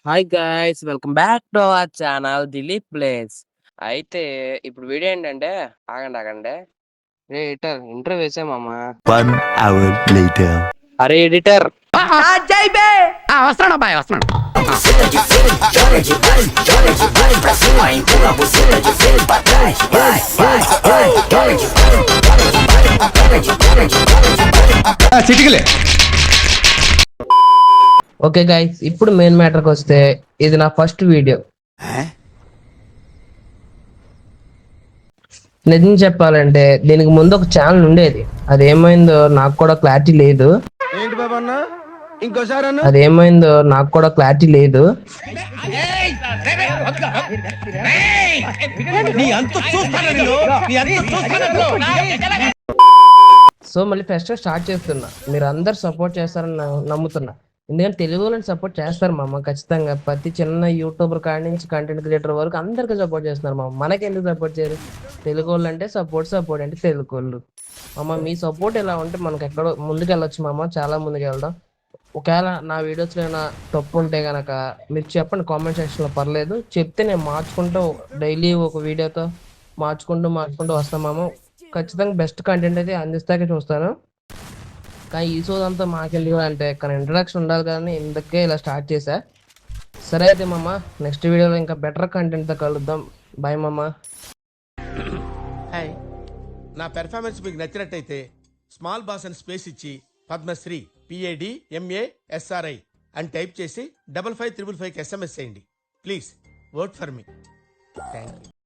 Hi guys welcome back to our channel Dilip place. అయితే ఇప్పుడు video ఏంటంటే ఆగండి రే ఎడిటర్ ఇంట్రో వేసామమ్మా. 1 hour later. అరే ఎడిటర్ వస్తున్నాడు అబ్బాయి వస్తున్నాడు. చిటికలే ఓకే గైస్, ఇప్పుడు మెయిన్ మ్యాటర్కి వస్తే ఇది నా ఫస్ట్ వీడియో. నిజం చెప్పాలంటే దీనికి ముందు ఒక ఛానల్ ఉండేది, అదేమైందో నాకు కూడా క్లారిటీ లేదు. సో మళ్ళీ ఫస్ట్ స్టార్ట్ చేస్తున్నా. మీరు అందరు సపోర్ట్ చేస్తారని నమ్ముతున్నా. ఎందుకంటే తెలుగు వాళ్ళని సపోర్ట్ చేస్తారు మామ ఖచ్చితంగా. ప్రతి చిన్న యూట్యూబర్ కాడి నుంచి కంటెంట్ క్రియేటర్ వరకు అందరికీ సపోర్ట్ చేస్తున్నారు మామ. మనకి ఎందుకు సపోర్ట్ చేయరు? తెలుగు వాళ్ళు అంటే సపోర్ట్ అంటే తెలుగు వాళ్ళు మామ. మీ సపోర్ట్ ఎలా ఉంటే మనకి ఎక్కడో ముందుకు వెళ్ళొచ్చు మామ, చాలా ముందుకు వెళ్దాం. ఒకవేళ నా వీడియోస్లో ఏమైనా తప్పు ఉంటే కనుక మీరు చెప్పండి కామెంట్ సెక్షన్లో, పర్లేదు. చెప్తే నేను మార్చుకుంటూ డైలీ ఒక వీడియోతో మార్చుకుంటూ వస్తాం మామ. ఖచ్చితంగా బెస్ట్ కంటెంట్ అయితే అందిస్తాకే చూస్తాను. కానీ ఈ షో అంతా మాకెళ్ళి అంటే ఇక్కడ ఇంట్రడక్షన్ ఉండాలి కానీ ఇందుకే ఇలా స్టార్ట్ చేశా. సరే అయితే మామ, నెక్స్ట్ వీడియోలో ఇంకా బెటర్ కంటెంట్తో కలుద్దాం. బాయ్ మామ. హాయ్, నా పెర్ఫార్మెన్స్ మీకు నచ్చినట్టయితే స్మాల్ బాస్ అని స్పేస్ ఇచ్చి పద్మశ్రీ PADMASRI అని టైప్ చేసి 5555 SMS చేయండి. Please vote for me. Thank you.